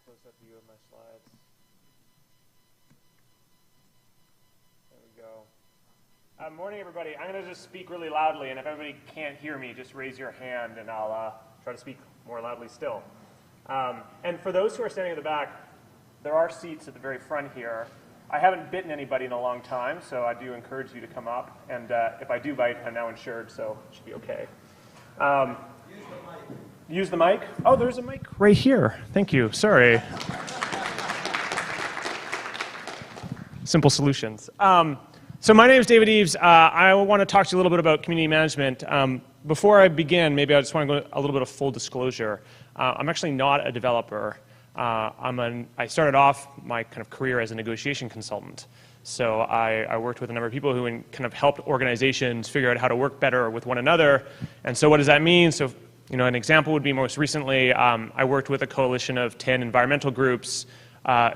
close-up view of my slides. There we go. Morning, everybody. I'm going to just speak really loudly, and if everybody can't hear me, just raise your hand, and I'll try to speak more loudly still. And for those who are standing in the back, there are seats at the very front here. I haven't bitten anybody in a long time, so I do encourage you to come up. And if I do bite, I'm now insured, so it should be okay. Use the mic. Oh, there's a mic right here. Thank you. Sorry. Simple solutions. So my name is David Eaves. I want to talk to you a little bit about community management. Before I begin, maybe I just want to go a little bit of full disclosure. I'm actually not a developer. I started off my kind of career as a negotiation consultant. So I worked with a number of people who kind of helped organizations figure out how to work better with one another. And so what does that mean? So, you know, an example would be most recently, I worked with a coalition of 10 environmental groups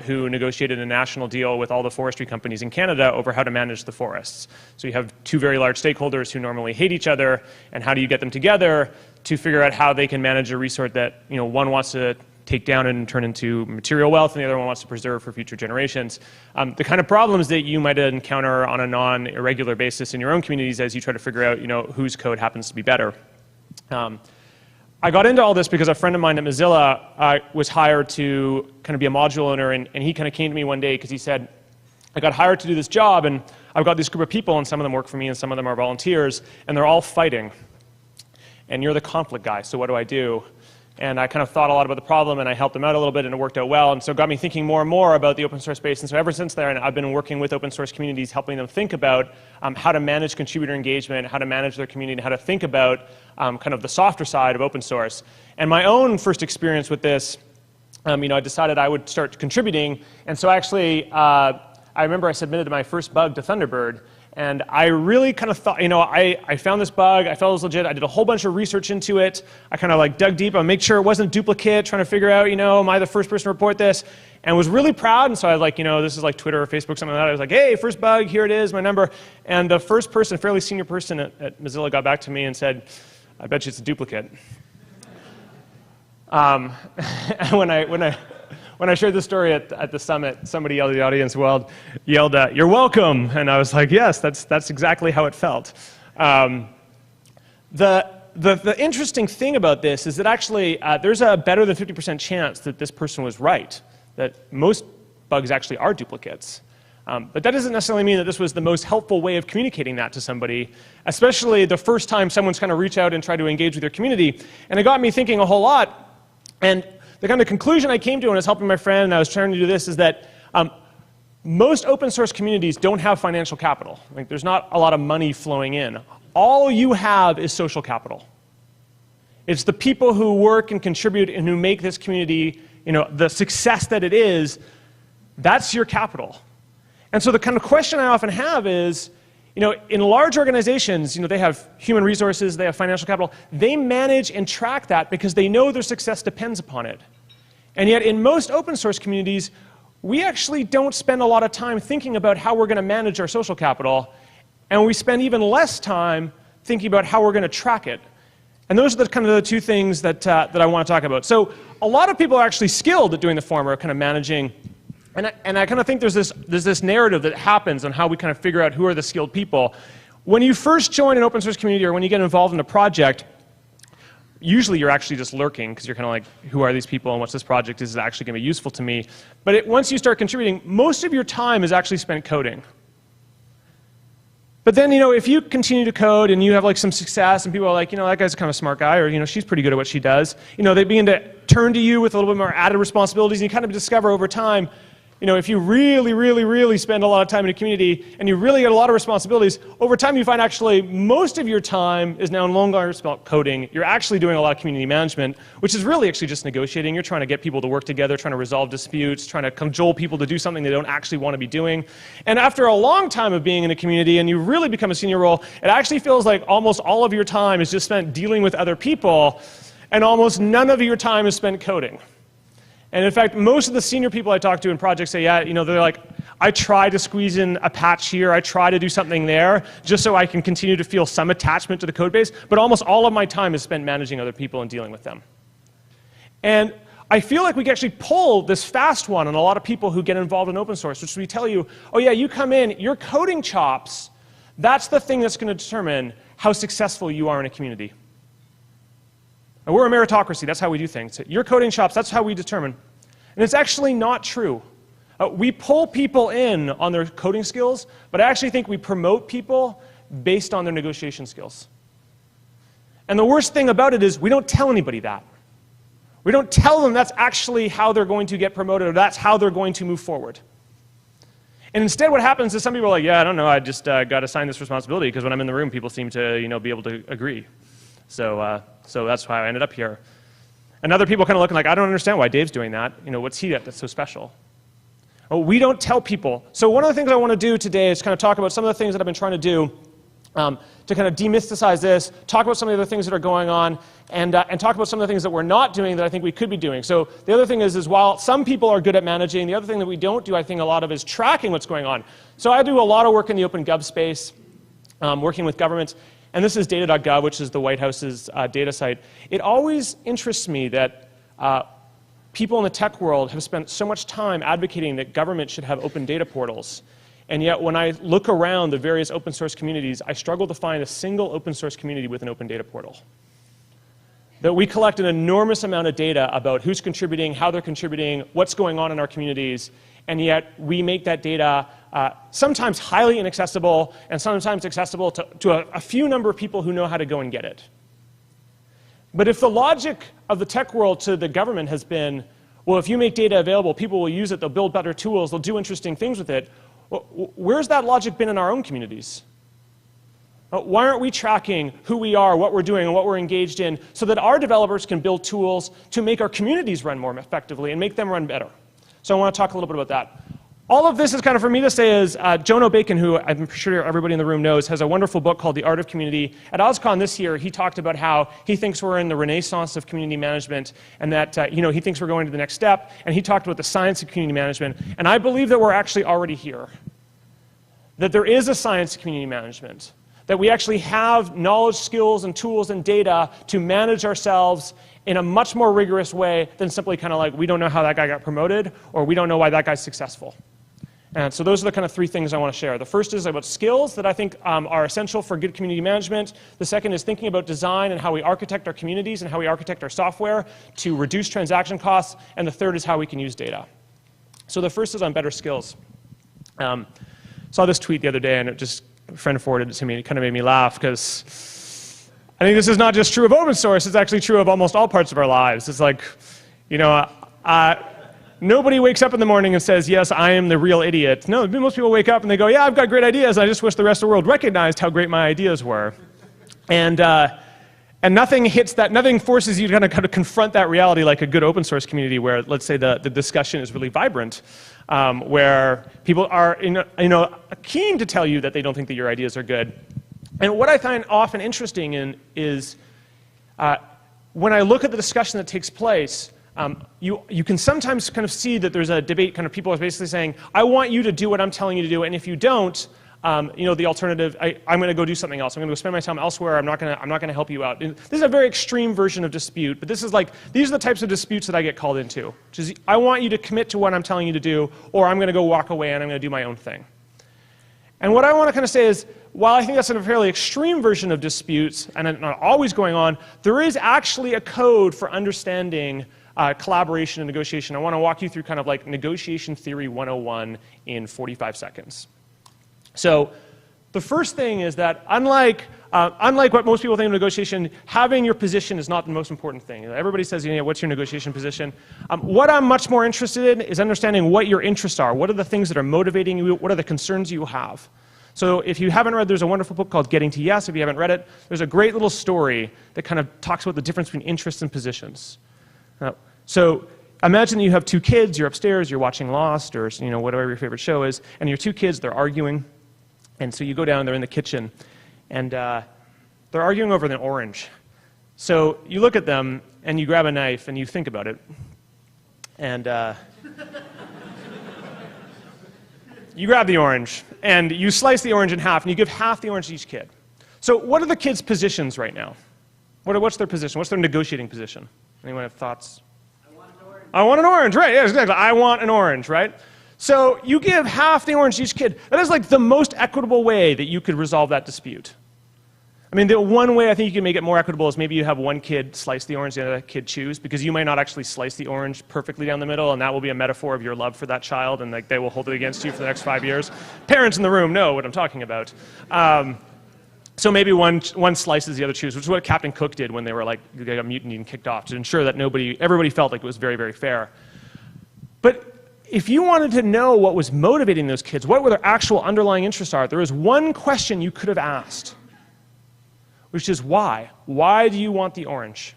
who negotiated a national deal with all the forestry companies in Canada over how to manage the forests. So you have two very large stakeholders who normally hate each other, and how do you get them together to figure out how they can manage a resource that, you know, one wants to take down and turn into material wealth, and the other one wants to preserve for future generations. The kind of problems that you might encounter on a non-irregular basis in your own communities as you try to figure out, you know, whose code happens to be better. I got into all this because a friend of mine at Mozilla was hired to kind of be a module owner, and he kind of came to me one day because he said, I got hired to do this job, and I've got this group of people, and some of them work for me, and some of them are volunteers, and they're all fighting. And you're the conflict guy, so what do I do? And I kind of thought a lot about the problem, and I helped them out a little bit, and it worked out well. And so it got me thinking more and more about the open source space. And so ever since then, I've been working with open source communities, helping them think about how to manage contributor engagement, how to manage their community, and how to think about kind of the softer side of open source. And my own first experience with this, you know, I decided I would start contributing. And so actually, I remember I submitted my first bug to Thunderbird. And I really kind of thought, you know, I found this bug, I felt it was legit, I did a whole bunch of research into it, I kind of like dug deep, I made sure it wasn't a duplicate, trying to figure out, you know, am I the first person to report this? And was really proud, and so I was like, you know, this is like Twitter or Facebook, something like that. I was like, hey, first bug, here it is, my number. And the first person, fairly senior person at Mozilla got back to me and said, I bet you it's a duplicate. And when I shared this story at the summit, somebody yelled at the audience, yelled, you're welcome. And I was like, yes, that's exactly how it felt. The interesting thing about this is that actually there's a better than 50% chance that this person was right, that most bugs actually are duplicates. But that doesn't necessarily mean that this was the most helpful way of communicating that to somebody, especially the first time someone's kind of reached out and tried to engage with your community. And it got me thinking a whole lot. And the kind of conclusion I came to when I was helping my friend and I was trying to do this is that most open source communities don't have financial capital. Like, there's not a lot of money flowing in. All you have is social capital. It's the people who work and contribute and who make this community, you know, the success that it is, that's your capital. And so the kind of question I often have is, you know, in large organizations, you know, they have human resources, they have financial capital. They manage and track that because they know their success depends upon it. And yet in most open source communities, we actually don't spend a lot of time thinking about how we're going to manage our social capital, and we spend even less time thinking about how we're going to track it. And those are the kind of the two things that I want to talk about. So a lot of people are actually skilled at doing the former, kind of managing. And I kind of think there's this narrative that happens on how we kind of figure out who are the skilled people. When you first join an open source community or when you get involved in a project, usually you're actually just lurking because you're kind of like, who are these people and what's this project? Is it actually going to be useful to me? But once you start contributing, most of your time is actually spent coding. But then, you know, if you continue to code and you have like some success and people are like, you know, that guy's kind of a smart guy, or, you know, she's pretty good at what she does, you know, they begin to turn to you with a little bit more added responsibilities, and you kind of discover over time, you know, if you really, really, really spend a lot of time in a community and you really get a lot of responsibilities, over time you find actually most of your time is now no longer spent coding. You're actually doing a lot of community management, which is really actually just negotiating. You're trying to get people to work together, trying to resolve disputes, trying to cajole people to do something they don't actually want to be doing. And after a long time of being in a community and you really become a senior role, it actually feels like almost all of your time is just spent dealing with other people, and almost none of your time is spent coding. And in fact, most of the senior people I talk to in projects say, yeah, you know, they're like, I try to squeeze in a patch here, I try to do something there, just so I can continue to feel some attachment to the code base, but almost all of my time is spent managing other people and dealing with them. And I feel like we can actually pull this fast one on a lot of people who get involved in open source, which we tell you, oh yeah, you come in, your coding chops, that's the thing that's going to determine how successful you are in a community. And we're a meritocracy, that's how we do things. Your coding chops, that's how we determine. And it's actually not true. We pull people in on their coding skills, but I actually think we promote people based on their negotiation skills. And the worst thing about it is we don't tell anybody that. We don't tell them that's actually how they're going to get promoted or that's how they're going to move forward. And instead what happens is some people are like, yeah, I don't know, I just got assigned this responsibility because when I'm in the room, people seem to be able to agree. So that's why I ended up here. And other people kind of looking like, I don't understand why Dave's doing that. What's he at that's so special? Well, we don't tell people. So one of the things I want to do today is kind of talk about some of the things that I've been trying to do to kind of demystifize this, talk about some of the other things that are going on, and talk about some of the things that we're not doing that I think we could be doing. So the other thing is while some people are good at managing, the other thing that we don't do, I think, a lot of is tracking what's going on. So I do a lot of work in the open gov space, working with governments. And this is data.gov, which is the White House's data site. It always interests me that people in the tech world have spent so much time advocating that government should have open data portals. And yet when I look around the various open source communities, I struggle to find a single open source community with an open data portal. That we collect an enormous amount of data about who's contributing, how they're contributing, what's going on in our communities, and yet we make that data sometimes highly inaccessible and sometimes accessible to a few number of people who know how to go and get it. But if the logic of the tech world to the government has been, well, if you make data available, people will use it, they'll build better tools, they'll do interesting things with it, well, where's that logic been in our own communities? Why aren't we tracking who we are, what we're doing, and what we're engaged in so that our developers can build tools to make our communities run more effectively and make them run better? So I want to talk a little bit about that. All of this is kind of for me to say is Jono Bacon, who I'm sure everybody in the room knows, has a wonderful book called The Art of Community. At OSCON this year, he talked about how he thinks we're in the renaissance of community management and that he thinks we're going to the next step. And he talked about the science of community management. And I believe that we're actually already here. That there is a science of community management. That we actually have knowledge, skills, and tools and data to manage ourselves in a much more rigorous way than simply kind of like, we don't know how that guy got promoted, or we don't know why that guy's successful. And so those are the kind of three things I want to share. The first is about skills that I think are essential for good community management. The second is thinking about design and how we architect our communities and how we architect our software to reduce transaction costs. And the third is how we can use data. So the first is on better skills. Saw this tweet the other day, and a friend forwarded it to me, and it kind of made me laugh because I think this is not just true of open source, it's actually true of almost all parts of our lives. It's like, nobody wakes up in the morning and says, yes, I am the real idiot. No, most people wake up and they go, yeah, I've got great ideas. I just wish the rest of the world recognized how great my ideas were. And nothing hits that, nothing forces you to kind of confront that reality like a good open source community where, let's say, the discussion is really vibrant, where people are keen to tell you that they don't think that your ideas are good. And what I find often interesting is when I look at the discussion that takes place, you can sometimes kind of see that there's a debate, kind of people are basically saying, I want you to do what I'm telling you to do, and if you don't, the alternative, I'm going to go do something else. I'm going to go spend my time elsewhere. I'm not going to help you out. And this is a very extreme version of dispute, but these are the types of disputes that I get called into, which is I want you to commit to what I'm telling you to do, or I'm going to go walk away and I'm going to do my own thing. And what I want to kind of say is, while I think that's a fairly extreme version of disputes, and not always going on, there is actually a code for understanding collaboration and negotiation. I want to walk you through kind of like negotiation theory 101 in 45 seconds. So the first thing is that unlike what most people think of negotiation, having your position is not the most important thing. Everybody says, what's your negotiation position? What I'm much more interested in is understanding what your interests are. What are the things that are motivating you? What are the concerns you have? So if you haven't read, there's a wonderful book called Getting to Yes. If you haven't read it, there's a great little story that kind of talks about the difference between interests and positions. So imagine that you have two kids, you're upstairs, you're watching Lost, or whatever your favorite show is, and your two kids, they're arguing. And so you go down, they're in the kitchen, and they're arguing over an orange. So you look at them, and you grab a knife, and you think about it. And you grab the orange, and you slice the orange in half, and you give half the orange to each kid. So what are the kids' positions right now? What's their position? What's their negotiating position? Anyone have thoughts? I want an orange. I want an orange, right? Yeah, exactly. I want an orange, right? So you give half the orange to each kid. That is like the most equitable way that you could resolve that dispute. I mean, the one way I think you can make it more equitable is maybe you have one kid slice the orange, the other kid choose, because you might not actually slice the orange perfectly down the middle, and that will be a metaphor of your love for that child, and like they will hold it against you for the next 5 years. Parents in the room know what I'm talking about. So maybe one slices, the other chooses, which is what Captain Cook did when they were like, they got mutiny and kicked off, to ensure that everybody felt like it was very, very fair. But if you wanted to know what was motivating those kids, what their actual underlying interests are, there is one question you could have asked, which is why? Why do you want the orange?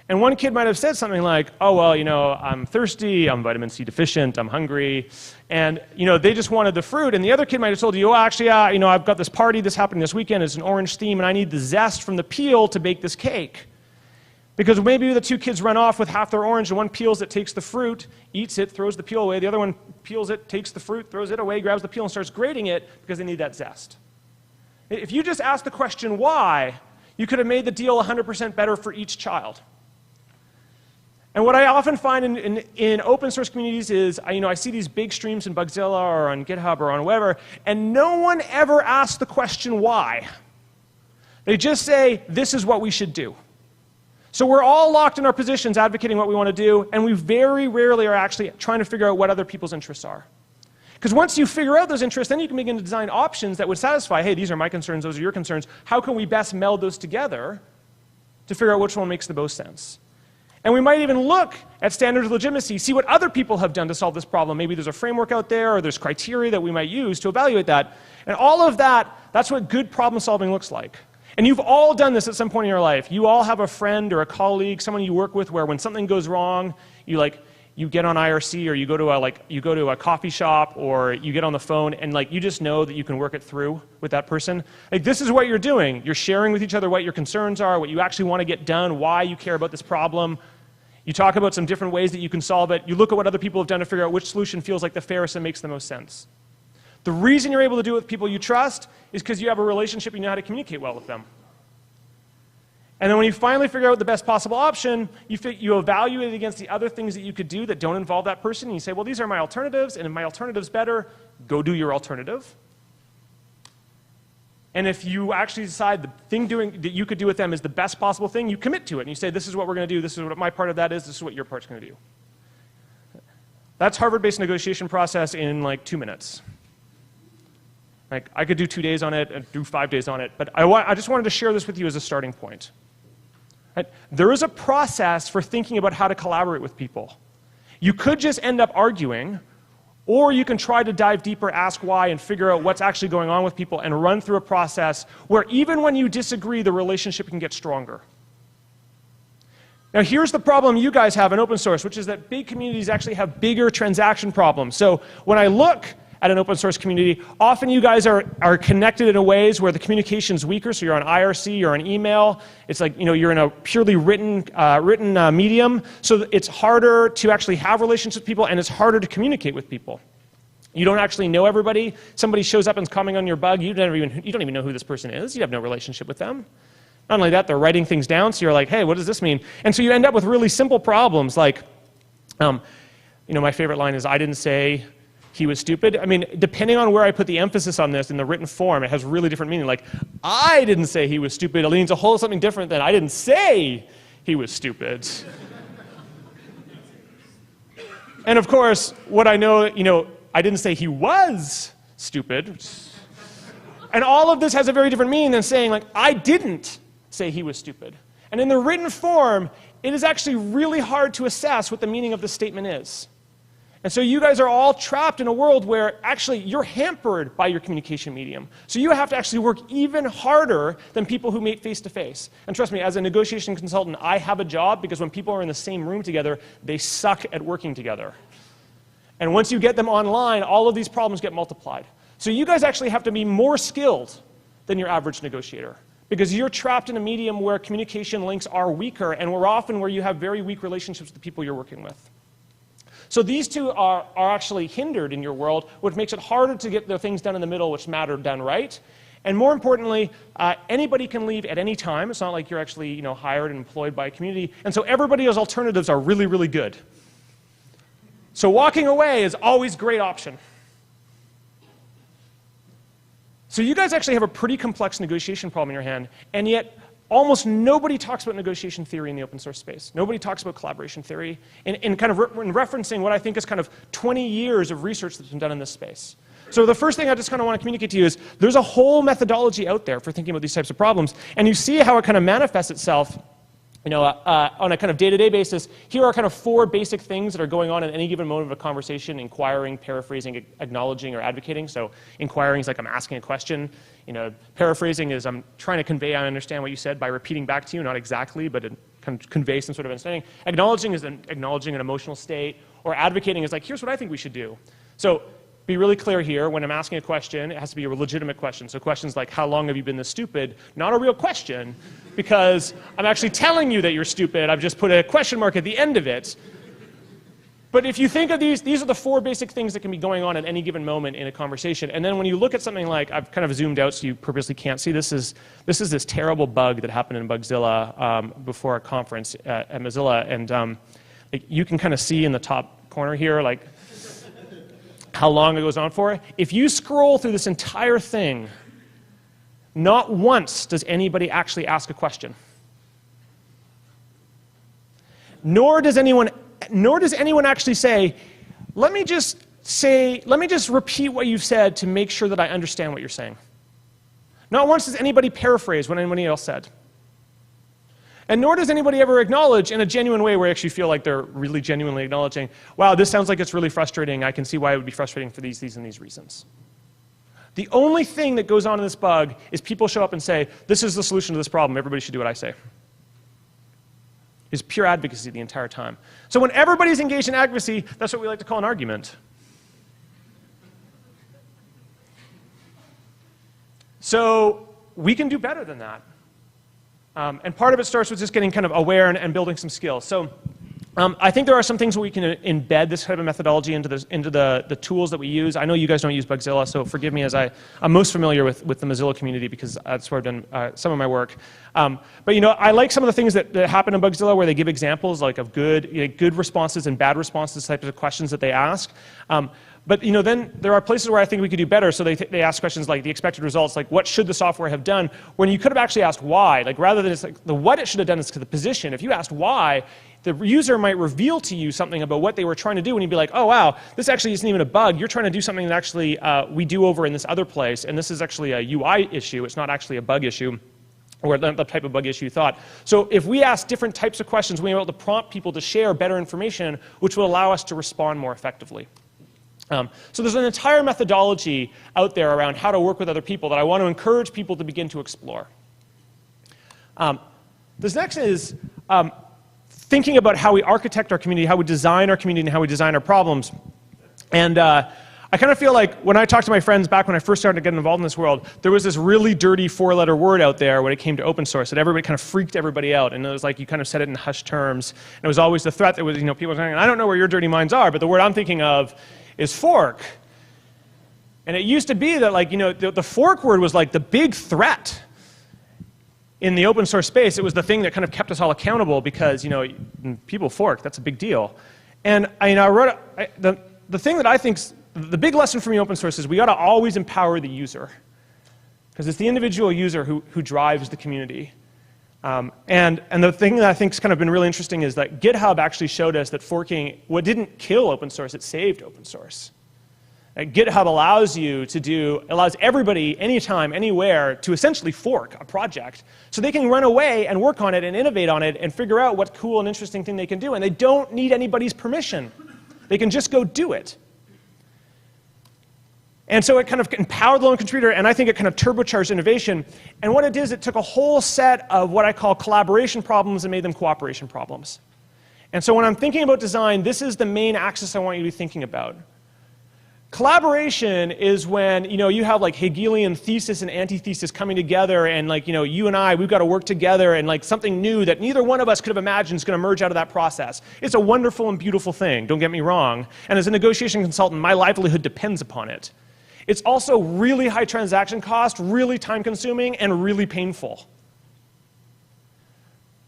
And one kid might have said something like, oh, well, you know, I'm thirsty, I'm vitamin C deficient, I'm hungry, and, you know, they just wanted the fruit. And the other kid might have told you, oh, actually, you know, I've got this party, this happened this weekend, it's an orange theme, and I need the zest from the peel to bake this cake. Because maybe the two kids run off with half their orange, and one peels it, takes the fruit, eats it, throws the peel away, the other one peels it, takes the fruit, throws it away, grabs the peel, and starts grating it because they need that zest. If you just asked the question why, you could have made the deal 100% better for each child. And what I often find in open source communities is, I see these big streams in Bugzilla or on GitHub or on whatever, and no one ever asks the question why. They just say, this is what we should do. So we're all locked in our positions advocating what we want to do, and we very rarely are actually trying to figure out what other people's interests are. Because once you figure out those interests, then you can begin to design options that would satisfy, hey, these are my concerns, those are your concerns. How can we best meld those together to figure out which one makes the most sense? And we might even look at standards of legitimacy, see what other people have done to solve this problem. Maybe there's a framework out there, or there's criteria that we might use to evaluate that. And all of that, that's what good problem solving looks like. And you've all done this at some point in your life. You all have a friend or a colleague, someone you work with, where when something goes wrong, you get on IRC, or you go to a coffee shop, or you get on the phone, and you just know that you can work it through with that person. This is what you're doing. You're sharing with each other what your concerns are, what you actually want to get done, why you care about this problem. You talk about some different ways that you can solve it. You look at what other people have done to figure out which solution feels like the fairest and makes the most sense. The reason you're able to do it with people you trust is because you have a relationship, you know how to communicate well with them. And then when you finally figure out the best possible option, you evaluate it against the other things that you could do that don't involve that person, and you say, well, these are my alternatives, and if my alternative's better, go do your alternative. And if you actually decide the thing that you could do with them is the best possible thing, you commit to it, and you say, this is what we're going to do, this is what my part of that is, this is what your part's going to do. That's Harvard-based negotiation process in 2 minutes. I could do 2 days on it and do 5 days on it, but I just wanted to share this with you as a starting point. There is a process for thinking about how to collaborate with people. You could just end up arguing, or you can try to dive deeper, ask why, and figure out what's actually going on with people and run through a process where even when you disagree, the relationship can get stronger. Now here's the problem you guys have in open source, which is that big communities actually have bigger transaction problems. So when I look at an open source community, often you guys are connected in ways where the communication's weaker, so you're on IRC, you're on email, it's like, you're in a purely written medium, so it's harder to actually have relationships with people, and it's harder to communicate with people. You don't actually know everybody. Somebody shows up and is commenting on your bug, you don't even know who this person is, you have no relationship with them. Not only that, they're writing things down, so you're like, hey, what does this mean? And so you end up with really simple problems like, my favorite line is, I didn't say he was stupid. I mean, depending on where I put the emphasis on this in the written form, it has really different meaning. Like, I didn't say he was stupid. It means a whole something different than I didn't say he was stupid. And of course, what I know, I didn't say he was stupid. And all of this has a very different meaning than saying, I didn't say he was stupid. And in the written form, it is actually really hard to assess what the meaning of the statement is. And so you guys are all trapped in a world where actually you're hampered by your communication medium. So you have to actually work even harder than people who meet face-to-face. And trust me, as a negotiation consultant, I have a job because when people are in the same room together, they suck at working together. And once you get them online, all of these problems get multiplied. So you guys actually have to be more skilled than your average negotiator, because you're trapped in a medium where communication links are weaker, and we're often where you have very weak relationships with the people you're working with. So these two are actually hindered in your world, which makes it harder to get the things done in the middle which matter done right. And more importantly, anybody can leave at any time. It's not like you're actually hired and employed by a community. And so everybody's alternatives are really, really good. So walking away is always a great option. So you guys actually have a pretty complex negotiation problem in your hand, and yet almost nobody talks about negotiation theory in the open source space. Nobody talks about collaboration theory in kind of in referencing what I think is kind of 20 years of research that's been done in this space. So the first thing I just kind of want to communicate to you is there's a whole methodology out there for thinking about these types of problems, and you see how it kind of manifests itself on a kind of day-to-day basis. Here are kind of 4 basic things that are going on at any given moment of a conversation: inquiring, paraphrasing, acknowledging, or advocating. So inquiring is like I'm asking a question. Paraphrasing is I'm trying to convey I understand what you said by repeating back to you, not exactly, but kind of convey some sort of understanding. Acknowledging is acknowledging an emotional state, or advocating is like, here's what I think we should do. So be really clear here. When I'm asking a question, it has to be a legitimate question. So questions like, how long have you been this stupid? Not a real question, because I'm actually telling you that you're stupid. I've just put a question mark at the end of it. But if you think of these are the 4 basic things that can be going on at any given moment in a conversation. And then when you look at something like, I've kind of zoomed out so you purposely can't see, this is this terrible bug that happened in Bugzilla before a conference at Mozilla. And you can kind of see in the top corner here, like, how long it goes on for. If you scroll through this entire thing, not once does anybody actually ask a question. Nor does anyone actually say, let me just repeat what you've said to make sure that I understand what you're saying. Not once does anybody paraphrase what anybody else said. And nor does anybody ever acknowledge in a genuine way where you actually feel like they're really genuinely acknowledging, wow, this sounds like it's really frustrating. I can see why it would be frustrating for these, and these reasons. The only thing that goes on in this bug is people show up and say, this is the solution to this problem. Everybody should do what I say. It's pure advocacy the entire time. So when everybody's engaged in advocacy, that's what we like to call an argument. So we can do better than that. And part of it starts with just getting kind of aware and building some skills. So I think there are some things where we can embed this type of methodology into the tools that we use. I know you guys don't use Bugzilla, so forgive me as I'm most familiar with the Mozilla community because that's where I've done some of my work. But I like some of the things that happen in Bugzilla where they give examples like of good responses and bad responses, types of questions that they ask. But then there are places where I think we could do better. So they ask questions like the expected results, like what should the software have done, when you could have actually asked why. Like rather than it's like the what it should have done is to the position. If you asked why, the user might reveal to you something about what they were trying to do, and you'd be like, oh wow, this actually isn't even a bug. You're trying to do something that actually we do over in this other place, and this is actually a UI issue. It's not actually a bug issue, or the type of bug issue you thought. So if we ask different types of questions, we're able to prompt people to share better information, which will allow us to respond more effectively. So there's an entire methodology out there around how to work with other people that I want to encourage people to begin to explore. This next is thinking about how we architect our community, how we design our community, and how we design our problems. And I kind of feel like when I talk to my friends back when I first started getting involved in this world, there was this really dirty 4-letter word out there when it came to open source that everybody kind of freaked everybody out. And it was like you kind of said it in hushed terms. And it was always the threat that was, people saying, I don't know where your dirty minds are, but the word I'm thinking of is fork. And it used to be that the fork word was like the big threat in the open source space. It was the thing that kind of kept us all accountable because, people fork, that's a big deal. And I wrote, the thing that I think's the big lesson for me in open source is we got to always empower the user, because it's the individual user who drives the community. And the thing that I think's kind of been really interesting is that GitHub actually showed us that forking, what didn't kill open source, it saved open source. GitHub allows everybody, anytime, anywhere, to essentially fork a project. So they can run away and work on it and innovate on it and figure out what cool and interesting thing they can do. And they don't need anybody's permission. They can just go do it. And so it kind of empowered the lone contributor, and I think it kind of turbocharged innovation. And what it did is it took a whole set of what I call collaboration problems and made them cooperation problems. And so when I'm thinking about design, this is the main axis I want you to be thinking about. Collaboration is when you have like Hegelian thesis and antithesis coming together, and you and I, we've got to work together, and something new that neither one of us could have imagined is going to emerge out of that process. It's a wonderful and beautiful thing, don't get me wrong. And as a negotiation consultant, my livelihood depends upon it. It's also really high transaction cost, really time consuming, and really painful.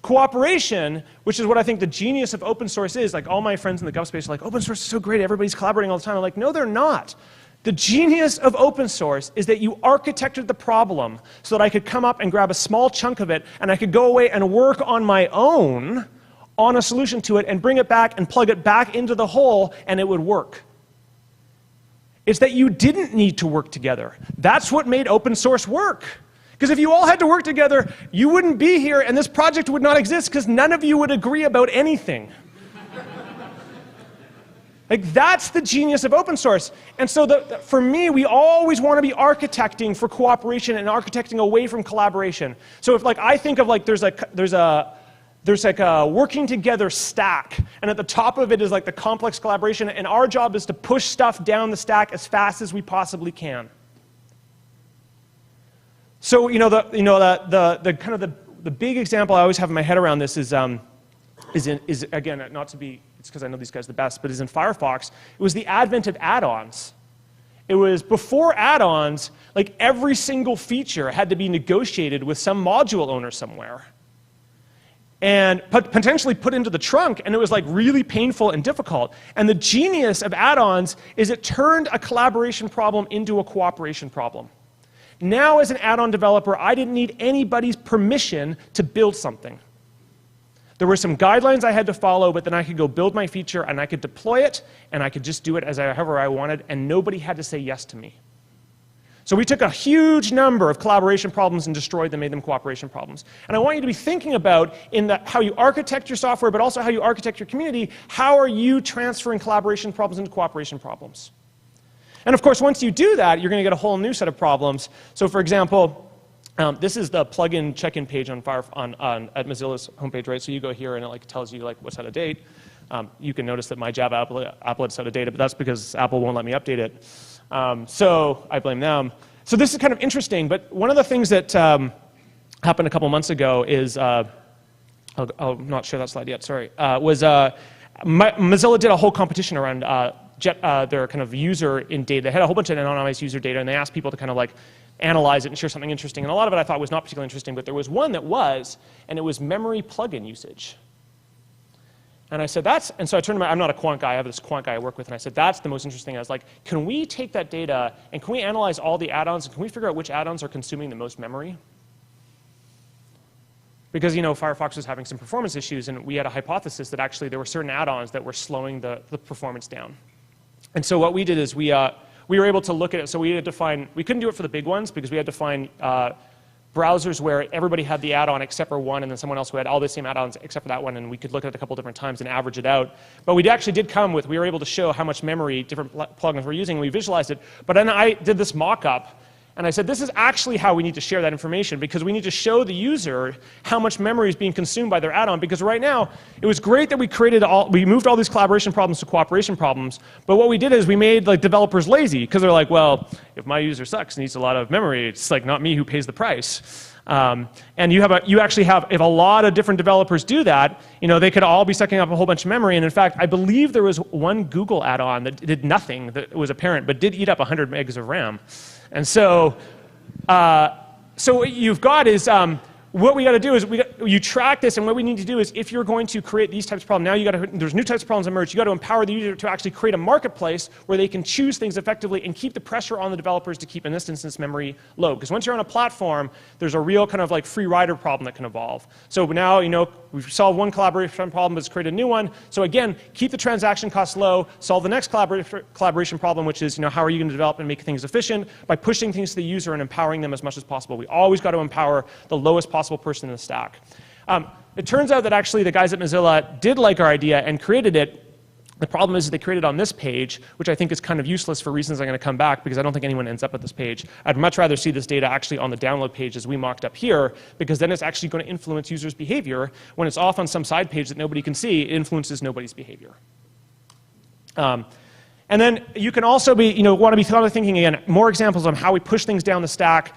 Cooperation, which is what I think the genius of open source is, like all my friends in the Gov space are like, open source is so great, everybody's collaborating all the time. I'm like, no, they're not. The genius of open source is that you architected the problem so that I could come up and grab a small chunk of it and I could go away and work on my own on a solution to it and bring it back and plug it back into the hole and it would work. It's that you didn't need to work together. That's what made open source work. Because if you all had to work together, you wouldn't be here and this project would not exist because none of you would agree about anything. Like, that's the genius of open source. And so for me, we always want to be architecting for cooperation and architecting away from collaboration. So if like I think of like there's like a working together stack, and at the top of it is like the complex collaboration, and our job is to push stuff down the stack as fast as we possibly can. So the kind of the big example I always have in my head around this is again, not to be, it's because I know these guys the best, but is in Firefox. It was the advent of add-ons. It was before add-ons, like every single feature had to be negotiated with some module owner somewhere and potentially put into the trunk, and it was like really painful and difficult. And the genius of add-ons is it turned a collaboration problem into a cooperation problem. Now as an add-on developer, I didn't need anybody's permission to build something. There were some guidelines I had to follow, but then I could go build my feature and I could deploy it and I could just do it however I wanted, and nobody had to say yes to me. So we took a huge number of collaboration problems and destroyed them, made them cooperation problems. And I want you to be thinking about how you architect your software, but also how you architect your community. How are you transferring collaboration problems into cooperation problems? And of course, once you do that, you're going to get a whole new set of problems. So for example, this is the plugin check-in page at Mozilla's homepage, right? So you go here and it like tells you like what's out of date. You can notice that my Java applet is out of date, but that's because Apple won't let me update it. So I blame them. So this is kind of interesting, but one of the things that happened a couple months ago is, I'll not share that slide yet, sorry, was Mozilla did a whole competition around their kind of user in data. They had a whole bunch of anonymized user data, and they asked people to kind of like analyze it and share something interesting. And a lot of it I thought was not particularly interesting, but there was one that was, and it was memory plugin usage. And I said, and so I turned to I'm not a quant guy, I have this quant guy I work with, and I said, that's the most interesting. I was like, can we take that data, and can we analyze all the add-ons, and can we figure out which add-ons are consuming the most memory? Because, Firefox was having some performance issues, and we had a hypothesis that actually there were certain add-ons that were slowing the performance down. And so what we did is we were able to look at it. So we couldn't do it for the big ones because we had to find browsers where everybody had the add-on except for one, and then someone else who had all the same add-ons except for that one, and we could look at it a couple different times and average it out. But we actually did we were able to show how much memory different plugins were using, and we visualized it. But then I did this mock-up, and I said, this is actually how we need to share that information, because we need to show the user how much memory is being consumed by their add-on. Because right now, it was great that we moved all these collaboration problems to cooperation problems, but what we did is we made like developers lazy, because they're like, well, if my user sucks and needs a lot of memory, it's like not me who pays the price. And you actually have, if a lot of different developers do that, they could all be sucking up a whole bunch of memory. And in fact, I believe there was one Google add-on that did nothing that was apparent, but did eat up 100 megs of RAM. And so, what you've got is, what we got to do is you track this, and what we need to do is, if you're going to create these types of problems, now there's new types of problems emerge. You got to empower the user to actually create a marketplace where they can choose things effectively and keep the pressure on the developers to keep, in this instance, memory low. Because once you're on a platform, there's a real kind of like free rider problem that can evolve. So now we've solved one collaboration problem, but it's created a new one. So again, keep the transaction costs low, solve the next collaboration problem, which is how are you going to develop and make things efficient by pushing things to the user and empowering them as much as possible. We always got to empower the lowest possible person in the stack. It turns out that actually the guys at Mozilla did like our idea and created it. The problem is they created it on this page, which I think is kind of useless for reasons I'm going to come back, because I don't think anyone ends up at this page. I'd much rather see this data actually on the download page as we mocked up here, because then it's actually going to influence users' behavior. When it's off on some side page that nobody can see, it influences nobody's behavior. And then you can also want to be thinking again, more examples on how we push things down the stack.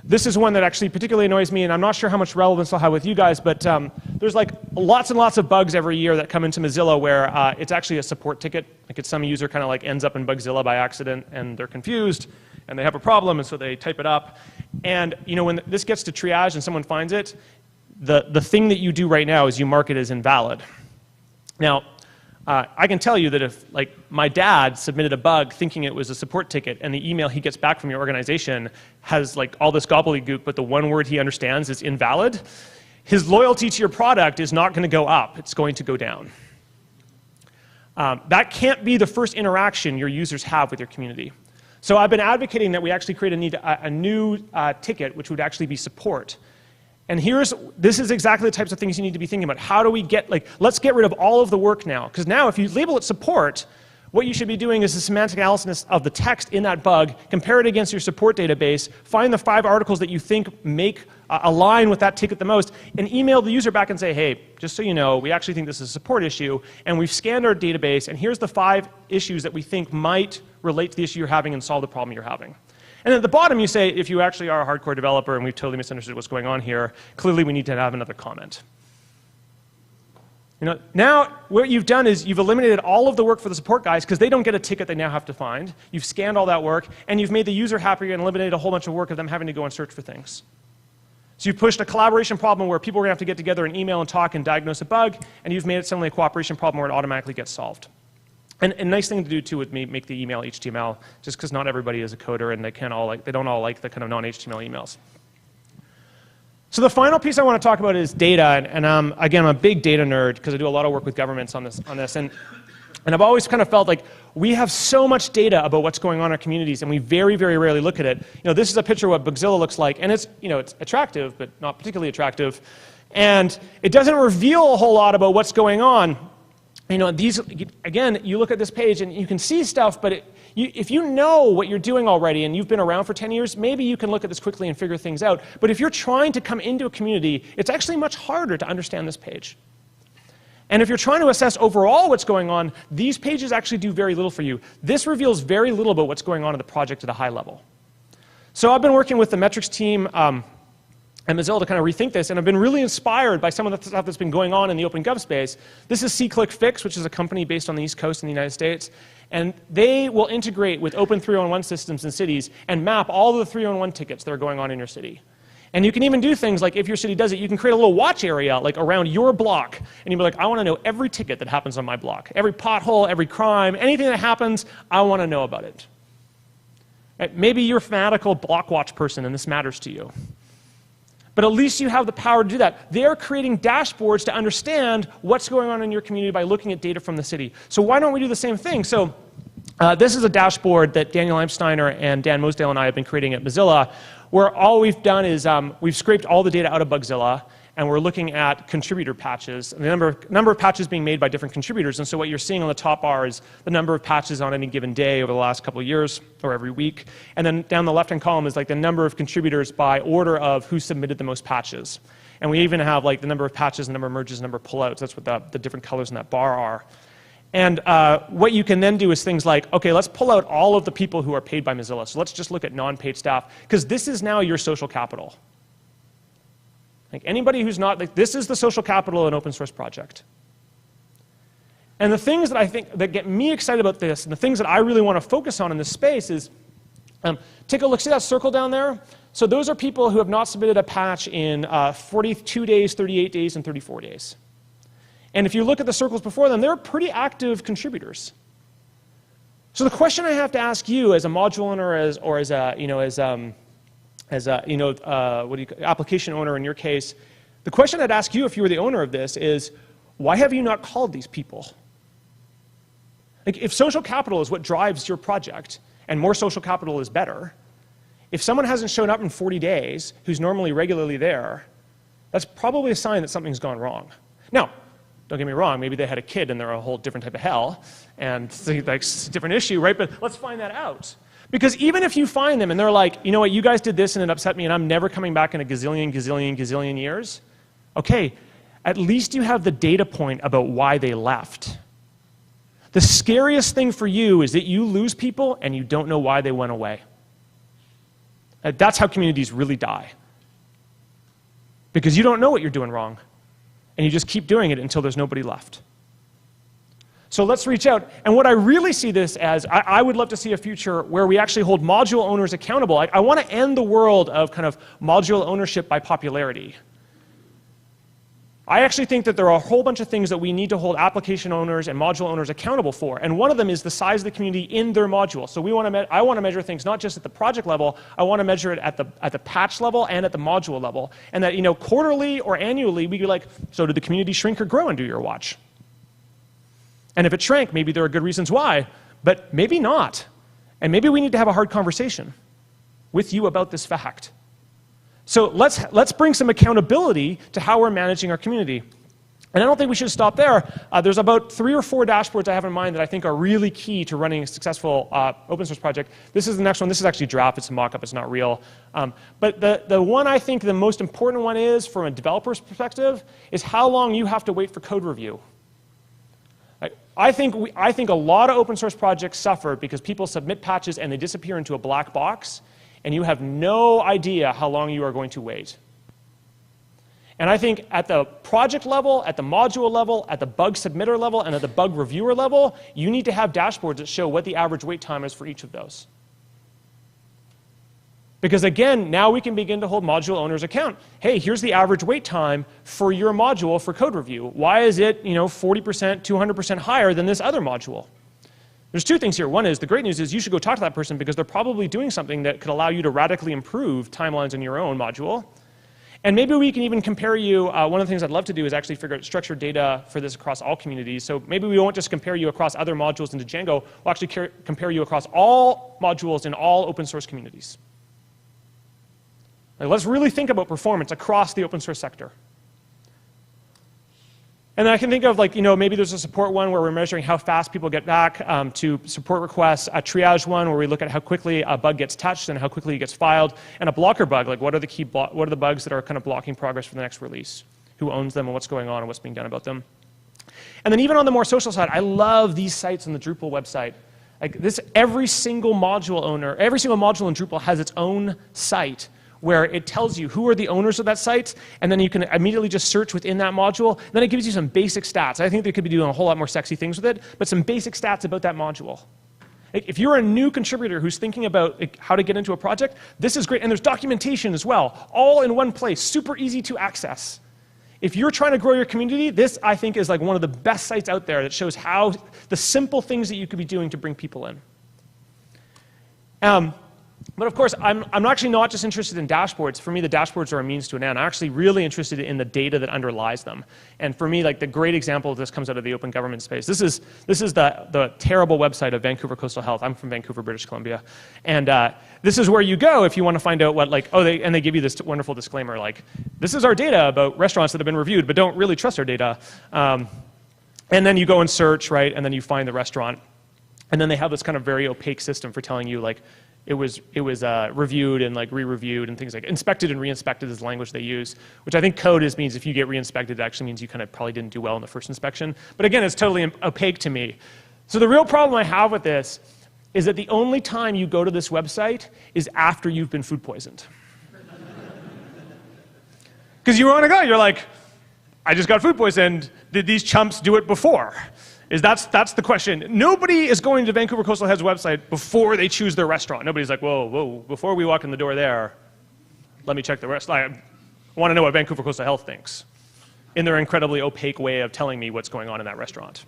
This is one that actually particularly annoys me, and I'm not sure how much relevance I'll have with you guys, but there's like lots and lots of bugs every year that come into Mozilla where it's actually a support ticket. Like it's some user kind of like ends up in Bugzilla by accident, and they're confused, and they have a problem, and so they type it up. And you know, when this gets to triage and someone finds it, the thing that you do right now is you mark it as invalid. Now, I can tell you that if like my dad submitted a bug thinking it was a support ticket and the email he gets back from your organization has like all this gobbledygook, but the one word he understands is invalid, his loyalty to your product is not going to go up, it's going to go down. That can't be the first interaction your users have with your community. So I've been advocating that we actually create a new ticket which would actually be support. And this is exactly the types of things you need to be thinking about. How do we get, like, let's get rid of all of the work now. Because now if you label it support, what you should be doing is a semantic analysis of the text in that bug, compare it against your support database, find the 5 articles that you think align with that ticket the most, and email the user back and say, hey, just so you know, we actually think this is a support issue, and we've scanned our database, and here's the 5 issues that we think might relate to the issue you're having and solve the problem you're having. And at the bottom you say, if you actually are a hardcore developer and we've totally misunderstood what's going on here, clearly we need to have another comment. You know, now what you've done is you've eliminated all of the work for the support guys because they don't get a ticket they now have to find. You've scanned all that work, and you've made the user happier and eliminated a whole bunch of work of them having to go and search for things. So you've pushed a collaboration problem where people are going to have to get together and email and talk and diagnose a bug, and you've made it suddenly a cooperation problem where it automatically gets solved. And a nice thing to do too would make the email HTML, just because not everybody is a coder and they don't all like the kind of non-HTML emails. So the final piece I want to talk about is data, and again, I'm a big data nerd because I do a lot of work with governments on this, and I've always kind of felt like we have so much data about what's going on in our communities, and we very, very rarely look at it. You know, this is a picture of what Bugzilla looks like, and it's attractive, but not particularly attractive, and it doesn't reveal a whole lot about what's going on. You know, again, you look at this page and you can see stuff, but if you know what you're doing already and you've been around for 10 years, maybe you can look at this quickly and figure things out. But if you're trying to come into a community, it's actually much harder to understand this page. And if you're trying to assess overall what's going on, these pages actually do very little for you. This reveals very little about what's going on in the project at a high level. So I've been working with the metrics team and Mozilla to kind of rethink this, and I've been really inspired by some of the stuff that's been going on in the open gov space. This is SeeClickFix, which is a company based on the East Coast in the United States, and they will integrate with open 301 systems in cities and map all of the 301 tickets that are going on in your city. And you can even do things like, if your city does it, you can create a little watch area like around your block, and you'll be like, I want to know every ticket that happens on my block. Every pothole, every crime, anything that happens, I want to know about it. Right? Maybe you're a fanatical block watch person and this matters to you. But at least you have the power to do that. They're creating dashboards to understand what's going on in your community by looking at data from the city. So why don't we do the same thing? So this is a dashboard that Daniel Eimsteiner and Dan Mosdale and I have been creating at Mozilla, where all we've done is we've scraped all the data out of Bugzilla, and we're looking at contributor patches, and the number of patches being made by different contributors. And so what you're seeing on the top bar is the number of patches on any given day over the last couple of years, or every week. And then down the left-hand column is like the number of contributors by order of who submitted the most patches. And we even have like the number of patches, the number of merges, the number of pullouts. That's what the different colors in that bar are. And what you can then do is things like, okay, let's pull out all of the people who are paid by Mozilla. So let's just look at non-paid staff, because this is now your social capital. Like anybody who's not, like, this is the social capital of an open source project. And the things that I think that get me excited about this, and the things that I really want to focus on in this space is, take a look, see that circle down there? So those are people who have not submitted a patch in 42 days, 38 days, and 34 days. And if you look at the circles before them, they're pretty active contributors. So the question I have to ask you as a module owner, application owner in your case, the question I'd ask you if you were the owner of this is, why have you not called these people? Like, if social capital is what drives your project, and more social capital is better, if someone hasn't shown up in 40 days, who's normally regularly there, that's probably a sign that something's gone wrong. Now, don't get me wrong, maybe they had a kid and they're a whole different type of hell, and like, it's a different issue, right? But let's find that out. Because even if you find them and they're like, you know what, you guys did this and it upset me and I'm never coming back in a gazillion years, okay, at least you have the data point about why they left. The scariest thing for you is that you lose people and you don't know why they went away. That's how communities really die. Because you don't know what you're doing wrong, and you just keep doing it until there's nobody left. So let's reach out. And what I really see this as, I would love to see a future where we actually hold module owners accountable. I want to end the world of kind of module ownership by popularity. I actually think that there are a whole bunch of things that we need to hold application owners and module owners accountable for. And one of them is the size of the community in their module. So I want to measure things not just at the project level, I want to measure it at the patch level and at the module level. And that, quarterly or annually, we could like, so did the community shrink or grow under your watch? And if it shrank, maybe there are good reasons why, but maybe not. And maybe we need to have a hard conversation with you about this fact. So let's bring some accountability to how we're managing our community. And I don't think we should stop there. There's about 3 or 4 dashboards I have in mind that I think are really key to running a successful open source project. This is the next one. This is actually draft. It's a mock-up. It's not real. But the one I think the most important one is, from a developer's perspective, is how long you have to wait for code review. I think a lot of open source projects suffer because people submit patches and they disappear into a black box, and you have no idea how long you are going to wait. And I think at the project level, at the module level, at the bug submitter level, and at the bug reviewer level, you need to have dashboards that show what the average wait time is for each of those. Because again, now we can begin to hold module owners account. Hey, here's the average wait time for your module for code review. Why is it 40%, 200% higher than this other module? There's 2 things here. One is, the great news is you should go talk to that person because they're probably doing something that could allow you to radically improve timelines in your own module. And maybe we can even compare you. One of the things I'd love to do is actually figure out structured data for this across all communities. So maybe we won't just compare you across other modules into Django. We'll actually compare you across all modules in all open source communities. Let's really think about performance across the open source sector. And then I can think of maybe there's a support one where we're measuring how fast people get back to support requests, a triage one where we look at how quickly a bug gets touched and how quickly it gets filed, and a blocker bug, like what are the bugs that are kind of blocking progress for the next release, who owns them and what's going on and what's being done about them. And then even on the more social side, I love these sites on the Drupal website. Every single module in Drupal has its own site where it tells you who are the owners of that site, and then you can immediately just search within that module. Then it gives you some basic stats. I think they could be doing a whole lot more sexy things with it, but some basic stats about that module. If you're a new contributor who's thinking about how to get into a project, this is great. And there's documentation as well, all in one place, super easy to access. If you're trying to grow your community, this, I think, is like one of the best sites out there that shows how the simple things that you could be doing to bring people in. But of course, I'm actually not just interested in dashboards. For me, the dashboards are a means to an end. I'm actually really interested in the data that underlies them. And for me, the great example of this comes out of the open government space. This is the terrible website of Vancouver Coastal Health. I'm from Vancouver, British Columbia. And this is where you go if you want to find out what, and they give you this wonderful disclaimer, this is our data about restaurants that have been reviewed, but don't really trust our data. And then you go and search, right, and then you find the restaurant. And then they have this kind of very opaque system for telling you, it was reviewed and re-reviewed and things like inspected and re-inspected is the language they use, which I think code means if you get re-inspected, it actually means you kind of probably didn't do well in the first inspection. But again, it's totally opaque to me. So the real problem I have with this is that the only time you go to this website is after you've been food poisoned. Because you want to go, you're like, I just got food poisoned. Did these chumps do it before? That's the question. Nobody is going to Vancouver Coastal Health's website before they choose their restaurant. Nobody's like, whoa, before we walk in the door there, let me check the restaurant. I want to know what Vancouver Coastal Health thinks in their incredibly opaque way of telling me what's going on in that restaurant.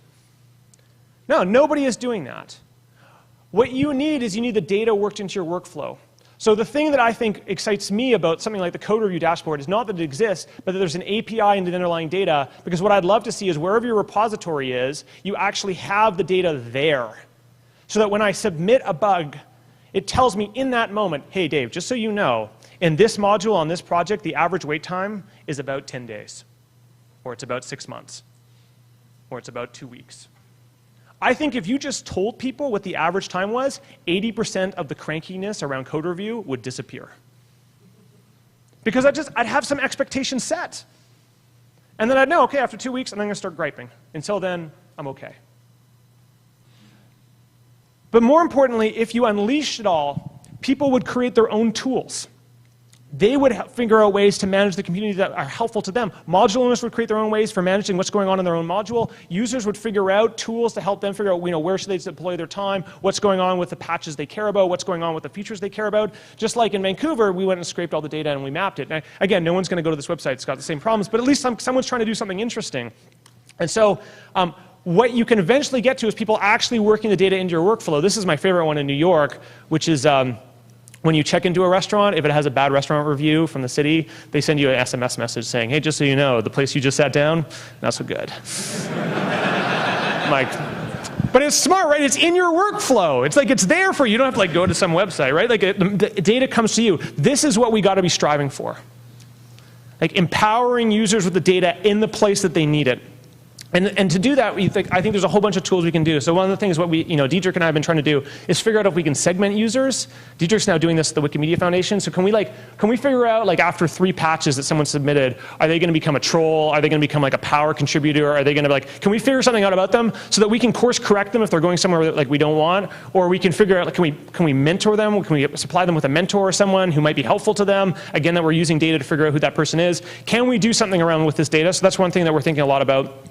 No, nobody is doing that. What you need the data worked into your workflow. So the thing that I think excites me about something like the code review dashboard is not that it exists, but that there's an API into the underlying data, because what I'd love to see is wherever your repository is, you actually have the data there. So that when I submit a bug, it tells me in that moment, hey Dave, just so you know, in this module on this project, the average wait time is about 10 days, or it's about 6 months, or it's about 2 weeks. I think if you just told people what the average time was, 80% of the crankiness around code review would disappear. Because I'd have some expectations set. And then I'd know, okay, after 2 weeks, I'm going to start griping. Until then, I'm okay. But more importantly, if you unleash it all, people would create their own tools. They would figure out ways to manage the community that are helpful to them. Module owners would create their own ways for managing what's going on in their own module. Users would figure out tools to help them figure out, where should they deploy their time, what's going on with the patches they care about, what's going on with the features they care about. Just like in Vancouver, we went and scraped all the data and we mapped it. Now, again, no one's going to go to this website. It's got the same problems, but at least someone's trying to do something interesting. And so what you can eventually get to is people actually working the data into your workflow. This is my favorite one in New York, which is when you check into a restaurant, if it has a bad restaurant review from the city, they send you an SMS message saying, hey, just so you know, the place you just sat down, not so good. But it's smart, right? It's in your workflow. It's like it's there for you. You don't have to go to some website, right? The data comes to you. This is what we got to be striving for. Empowering users with the data in the place that they need it. And to do that, I think there's a whole bunch of tools we can do. So one of the things Diedrich and I have been trying to do is figure out if we can segment users. Diedrich's now doing this at the Wikimedia Foundation. So can we figure out after 3 patches that someone submitted, are they going to become a troll? Are they going to become a power contributor? Are they going to can we figure something out about them so that we can course correct them if they're going somewhere that we don't want? Or we can figure out can we mentor them? Can we supply them with a mentor or someone who might be helpful to them? Again, that we're using data to figure out who that person is. Can we do something around with this data? So that's one thing that we're thinking a lot about.